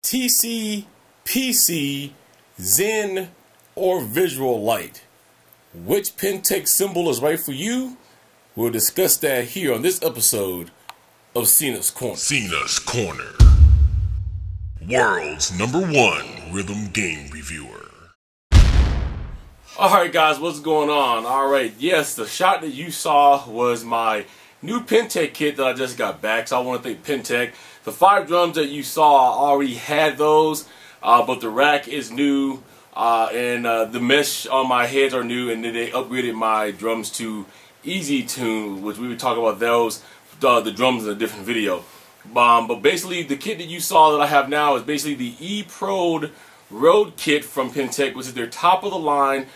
TC, PC, Zen, or Visu-Lite. Which Pintech cymbal is right for you? We'll discuss that here on this episode of Cena's Corner. Cena's Corner. World's #1 rhythm game reviewer. Alright guys, what's going on? Alright, yes, the shot that you saw was my new Pintech kit that I just got back. So I want to thank Pintech. The 5 drums that you saw, I already had those, but the rack is new, and the mesh on my heads are new, and then they upgraded my drums to Easy Tune, which we would talk about those, the drums in a different video. But basically, the kit that you saw that I have now is basically the E-Pro Road kit from Pintech, which is their top of the line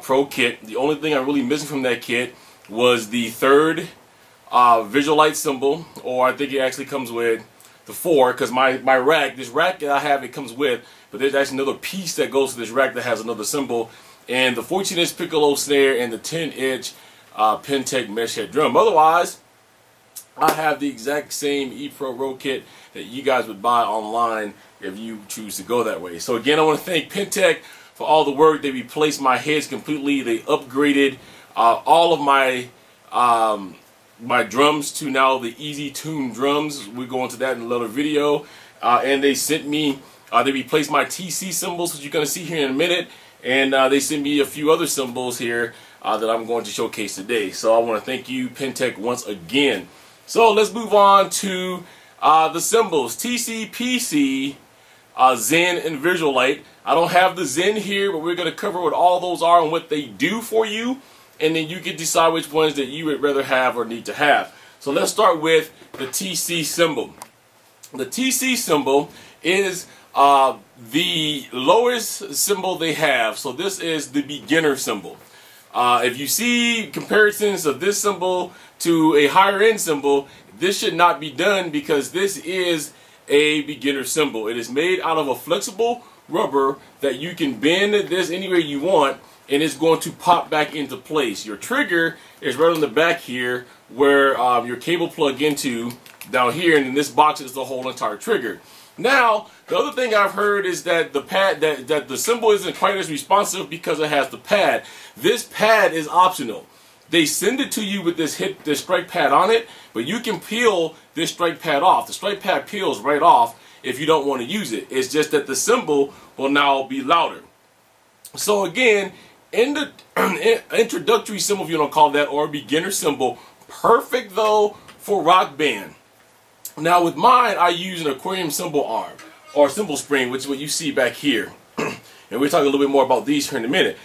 Pro kit. The only thing I'm really missing from that kit was the 3rd Visu-Lite cymbal, or I think it actually comes with the 4, because my rack, this rack that I have, it comes with, but there's actually another piece that goes to this rack that has another cymbal, and the 14-inch piccolo snare and the 10-inch Pintech mesh head drum. Otherwise, I have the exact same E-Pro Road kit that you guys would buy online if you choose to go that way. So again, I want to thank Pintech for all the work. They replaced my heads completely. They upgraded all of my my drums to now the Easy Tune drums. We'll go into that in another video. And they sent me, they replaced my TC cymbals, which you're going to see here in a minute. And they sent me a few other cymbals here that I'm going to showcase today. So I want to thank you, Pintech, once again. So let's move on to the cymbals. TC, PC, Zen, and Visu-Lite. I don't have the Zen here, but we're going to cover what all those are and what they do for you. And then you can decide which ones that you would rather have or need to have. So let's start with the TC cymbal. The TC cymbal is the lowest cymbal they have. So this is the beginner cymbal. If you see comparisons of this cymbal to a higher end cymbal, this should not be done because this is a beginner cymbal. It is made out of a flexible rubber that you can bend this anywhere you want, and it's going to pop back into place. Your trigger is right on the back here where your cable plug into down here, and in this box is the whole entire trigger. Now, the other thing I've heard is that the pad, that the cymbal isn't quite as responsive because it has the pad. This pad is optional. They send it to you with this strike pad on it, but you can peel this strike pad off. The strike pad peels right off if you don't want to use it. It's just that the cymbal will now be louder. So again, in the introductory cymbal, if you don't call that, or beginner cymbal, perfect though for rock band. Now with mine, I use an aquarium cymbal arm or cymbal spring, which is what you see back here. And we'll talk a little bit more about these here in a minute.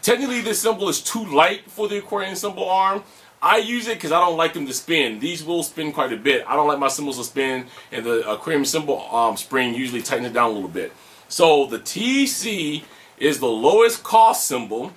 Technically, this cymbal is too light for the aquarium cymbal arm. I use it because I don't like them to spin. These will spin quite a bit. I don't like my cymbals to spin, and the aquarium cymbal spring usually tightens it down a little bit. So the TC is the lowest cost cymbal,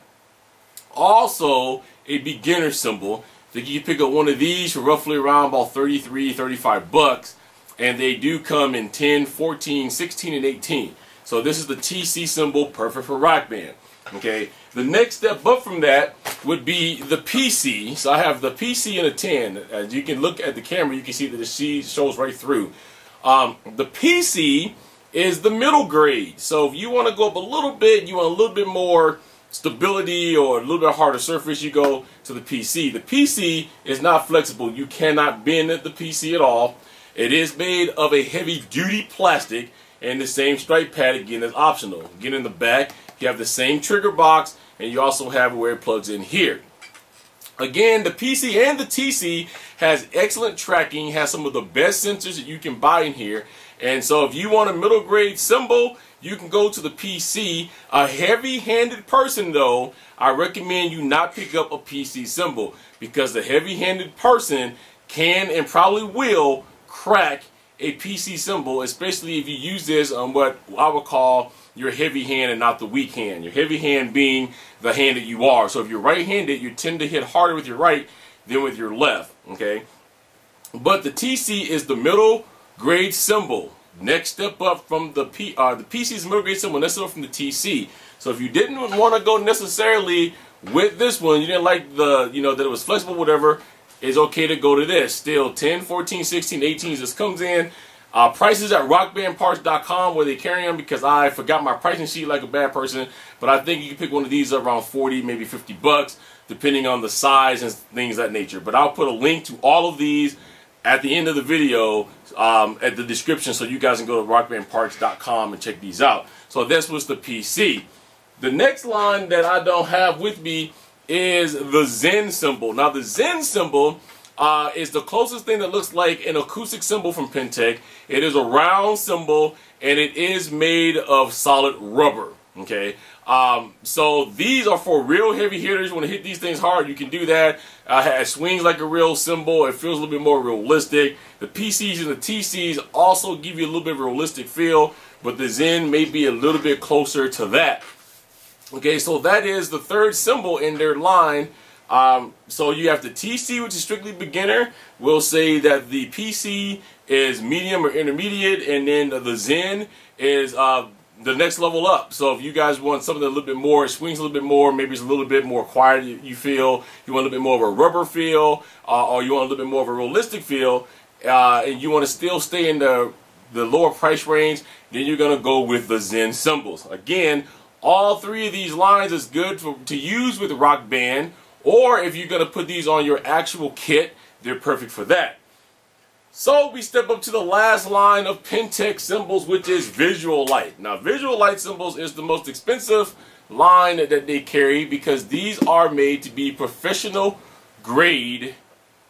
also a beginner cymbal. I think you can pick up one of these for roughly around about 33, 35 bucks, and they do come in 10, 14, 16, and 18. So this is the TC cymbal, perfect for rock band. Okay, the next step up from that would be the PC. So I have the PC and a 10. As you can look at the camera, you can see that the C shows right through. The PC is the middle grade. So if you want to go up a little bit, you want a little bit more stability or a little bit harder surface, you go to the PC. The PC is not flexible. You cannot bend the PC at all. It is made of a heavy duty plastic, and the same strike pad again is optional. Again, in the back, you have the same trigger box, and you also have where it plugs in here. Again, the PC and the TC has excellent tracking, has some of the best sensors that you can buy in here. And so if you want a middle grade cymbal, you can go to the PC. A heavy-handed person though, I recommend you not pick up a PC cymbal, because the heavy-handed person can and probably will crack a PC cymbal, especially if you use this on what I would call your heavy hand and not the weak hand. Your heavy hand being the hand that you are. So if you're right-handed, you tend to hit harder with your right than with your left. Okay, but the TC is the middle grade cymbal. Next step up from the PC is middle grade cymbal. Next step up from the TC. So if you didn't want to go necessarily with this one, you didn't like the, that it was flexible, whatever, it's okay to go to this. Still 10, 14, 16, 18 this comes in. Prices at rockbandparts.com where they carry them, because I forgot my pricing sheet like a bad person. But I think you can pick one of these up around 40, maybe 50 bucks, depending on the size and things of that nature. But I'll put a link to all of these at the end of the video, at the description, so you guys can go to rockbandparts.com and check these out. So this was the PC. The next line that I don't have with me is the Zen cymbal. Now the Zen cymbal is the closest thing that looks like an acoustic cymbal from Pintech. It is a round cymbal and it is made of solid rubber. Okay, so these are for real heavy hitters. You want to hit these things hard, you can do that. It swings like a real cymbal. It feels a little bit more realistic. The PCs and the TCs also give you a little bit of a realistic feel, but the Zen may be a little bit closer to that. Okay, so that is the third cymbal in their line. So you have the TC, which is strictly beginner. We'll say that the PC is medium or intermediate, and then the Zen is the next level up. So if you guys want something a little bit more, it swings a little bit more, maybe it's a little bit more quiet, you feel, you want a little bit more of a rubber feel, or you want a little bit more of a realistic feel, and you want to still stay in the lower price range, then you're going to go with the Zen cymbals. Again, all three of these lines is good to use with Rock Band, or if you're going to put these on your actual kit, they're perfect for that. So we step up to the last line of Pintech cymbals, which is Visu-Lite. Now Visu-Lite cymbals is the most expensive line that they carry, because these are made to be professional grade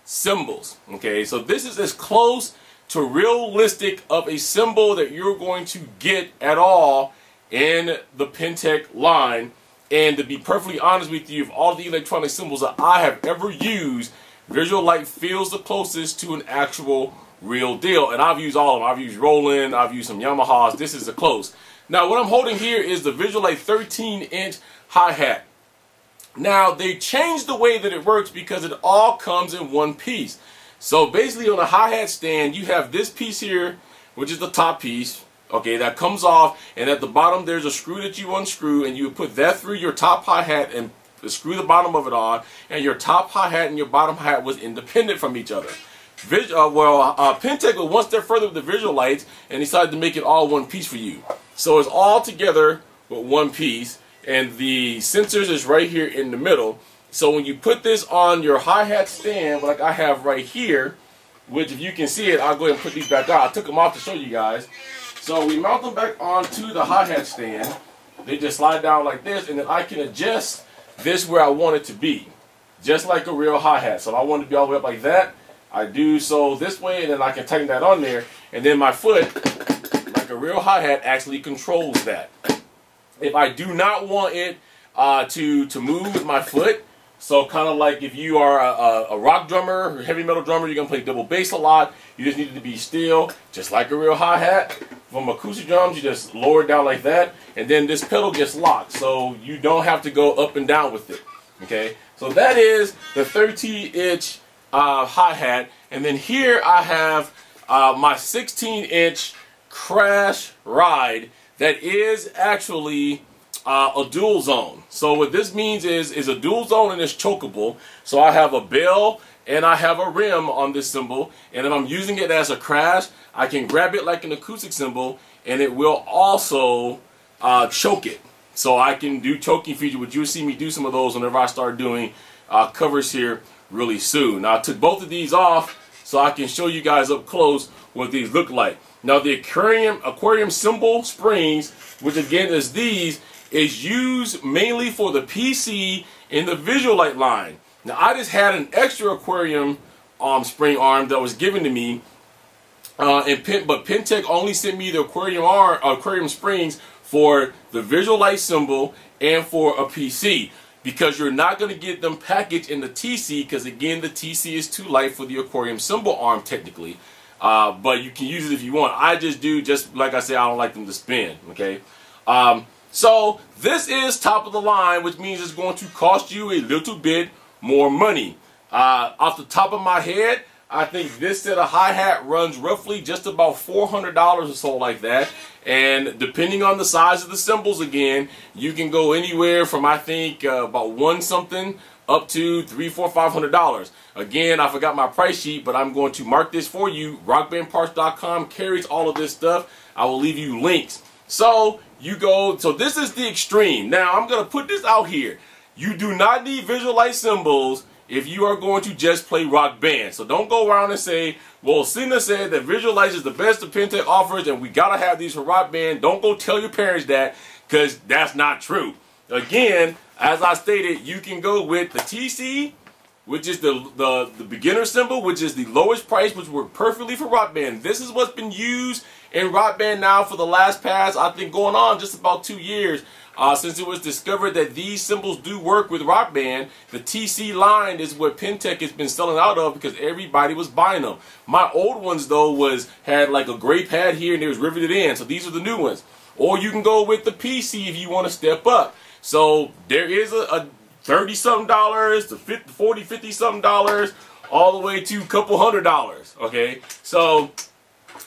cymbals. Okay, so this is as close to realistic of a cymbal that you're going to get at all in the Pintech line. And to be perfectly honest with you, of all the electronic cymbals that I have ever used, Visu-Lite feels the closest to an actual real deal. And I've used all of them. I've used Roland, I've used some Yamahas. This is the close. Now what I'm holding here is the Visu-Lite 13-inch hi-hat. Now they changed the way that it works because it all comes in one piece. So basically on a hi-hat stand, you have this piece here, which is the top piece. Okay, that comes off, and at the bottom there's a screw that you unscrew, and you put that through your top hi-hat and screw the bottom of it on, and your top hi-hat and your bottom hi-hat was independent from each other. Pintech went one step further with the Visu-Lites and decided to make it all one piece for you. So it's all together with one piece, and the sensors is right here in the middle. So when you put this on your hi-hat stand, like I have right here, which if you can see it, I'll go ahead and put these back on. I took them off to show you guys. So we mount them back onto the hi-hat stand. They just slide down like this, and then I can adjust this where I want it to be, just like a real hi-hat. So if I want it to be all the way up like that, I do so this way, and then I can tighten that on there, and then my foot, like a real hi-hat, actually controls that. If I do not want it to move with my foot, so kind of like if you are a rock drummer or heavy metal drummer, you're going to play double bass a lot, you just need it to be still, just like a real hi-hat. From acoustic drums, you just lower it down like that, and then this pedal gets locked, so you don't have to go up and down with it. Okay, so that is the 13-inch hi-hat, and then here I have my 16-inch Crash Ride that is actually a dual zone. So what this means is a dual zone, and it's chokeable. So I have a bell and I have a rim on this cymbal, and if I'm using it as a crash, I can grab it like an acoustic cymbal, and it will also choke it. So I can do choking feature, which you'll see me do some of those whenever I start doing covers here really soon. Now I took both of these off so I can show you guys up close what these look like. Now the aquarium cymbal springs, which again is these, is used mainly for the PC in the Visu-Lite line. Now I just had an extra aquarium spring arm that was given to me, but Pintech only sent me the aquarium springs for the Visu-Lite cymbal and for a PC, because you're not going to get them packaged in the TC, because again the TC is too light for the aquarium cymbal arm technically, but you can use it if you want. I just do, just like I said, I don't like them to spin. Okay, so this is top of the line, which means it's going to cost you a little bit more money. Off the top of my head, I think this set of hi-hat runs roughly just about $400 or so like that. And depending on the size of the cymbals, again, you can go anywhere from, I think, about one something up to $300, $400, $500. Again, I forgot my price sheet, but I'm going to mark this for you. Rockbandparts.com carries all of this stuff. I will leave you links. So you go, so this is the extreme. Now I'm going to put this out here. You do not need Visu-Lite cymbals if you are going to just play Rock Band. So don't go around and say, well, Cena said that Visu-Lite is the best the Pintech offers and we got to have these for Rock Band. Don't go tell your parents that, because that's not true. Again, as I stated, you can go with the TC, which is the beginner cymbal, which is the lowest price, which works perfectly for Rock Band. This is what's been used in Rock Band now for the last past, I think, going on just about 2 years. Since it was discovered that these cymbals do work with Rock Band, the TC line is what Pintech has been selling out of because everybody was buying them. My old ones, though, had like a gray pad here and it was riveted in. So these are the new ones. Or you can go with the PC if you want to step up. So there is a $30-something to $40, $50-something dollars, all the way to a couple $100. Okay, so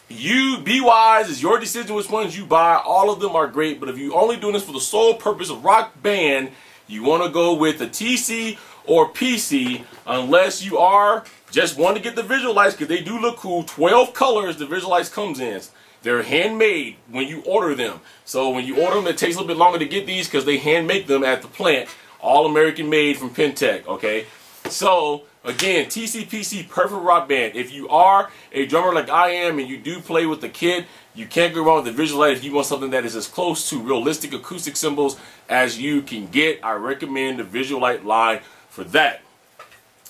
you be wise. It's your decision which ones you buy. All of them are great, but if you're only doing this for the sole purpose of Rock Band, you want to go with the TC or PC, unless you are just want to get the Visu-Lites because they do look cool. 12 colors the Visu-Lites comes in. They're handmade when you order them. So when you order them, it takes a little bit longer to get these because they hand make them at the plant. All American made from Pintech, okay? So, again, TCPC, perfect Rock Band. If you are a drummer like I am and you do play with the kit, you can't go wrong with the Visu-Lite if you want something that is as close to realistic acoustic cymbals as you can get. I recommend the Visu-Lite line for that.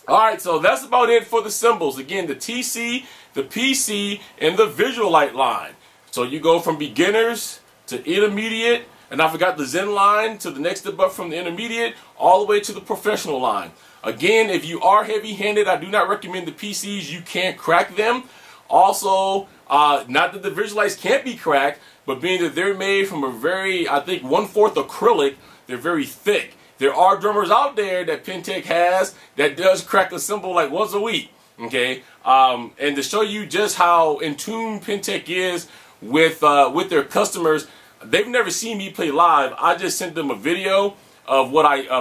Alright, so that's about it for the cymbals. Again, the TC, the PC, and the Visu-Lite line. So you go from beginners to intermediate, and I forgot the Zen line to the next step up from the intermediate all the way to the professional line. Again, if you are heavy-handed, I do not recommend the PCs. You can't crack them. Also, not that the Visu-Lites can't be cracked, but being that they're made from a very, I think, 1/4 acrylic, they're very thick. There are drummers out there that Pintech has that does crack a cymbal like once a week. Okay, and to show you just how in tune Pintech is with their customers, they've never seen me play live. I just sent them a video of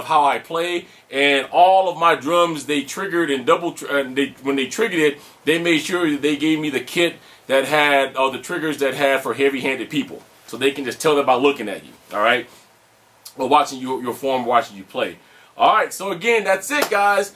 how I play, and all of my drums they triggered and when they triggered it, they made sure that they gave me the kit that had the triggers that had for heavy-handed people, so they can just tell them by looking at you. All right, or watching your form, watching you play. All right, so again, that's it, guys.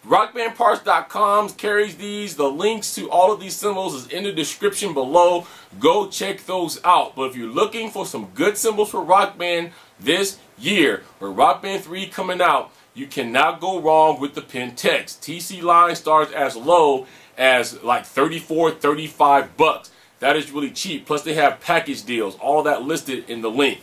Rockbandparts.com carries these. The links to all of these cymbals is in the description below. Go check those out. But if you're looking for some good cymbals for Rock Band this year, with Rock Band 3 coming out, you cannot go wrong with the Pintechs. TC line starts as low as like $34, $35. That is really cheap. Plus they have package deals. All of that listed in the link.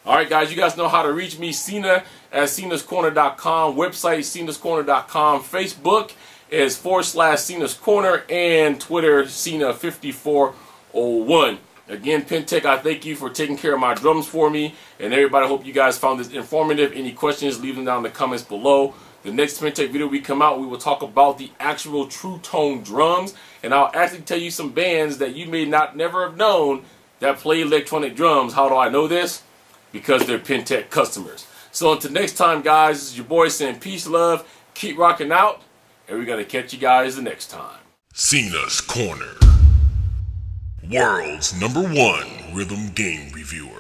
Alright guys, you guys know how to reach me. Cena at cenascorner.com. Website cenascorner.com. Facebook is /Cena's Corner. And Twitter Cena5401. Again, Pintech, I thank you for taking care of my drums for me. And everybody, I hope you guys found this informative. Any questions, leave them down in the comments below. The next Pintech video we come out, we will talk about the actual true tone drums. And I'll actually tell you some bands that you may never have known that play electronic drums. How do I know this? Because they're Pintech customers. So until next time, guys, this is your boy saying peace, love, keep rocking out, and we're going to catch you guys the next time. Cena's Corner, world's #1 rhythm game reviewer.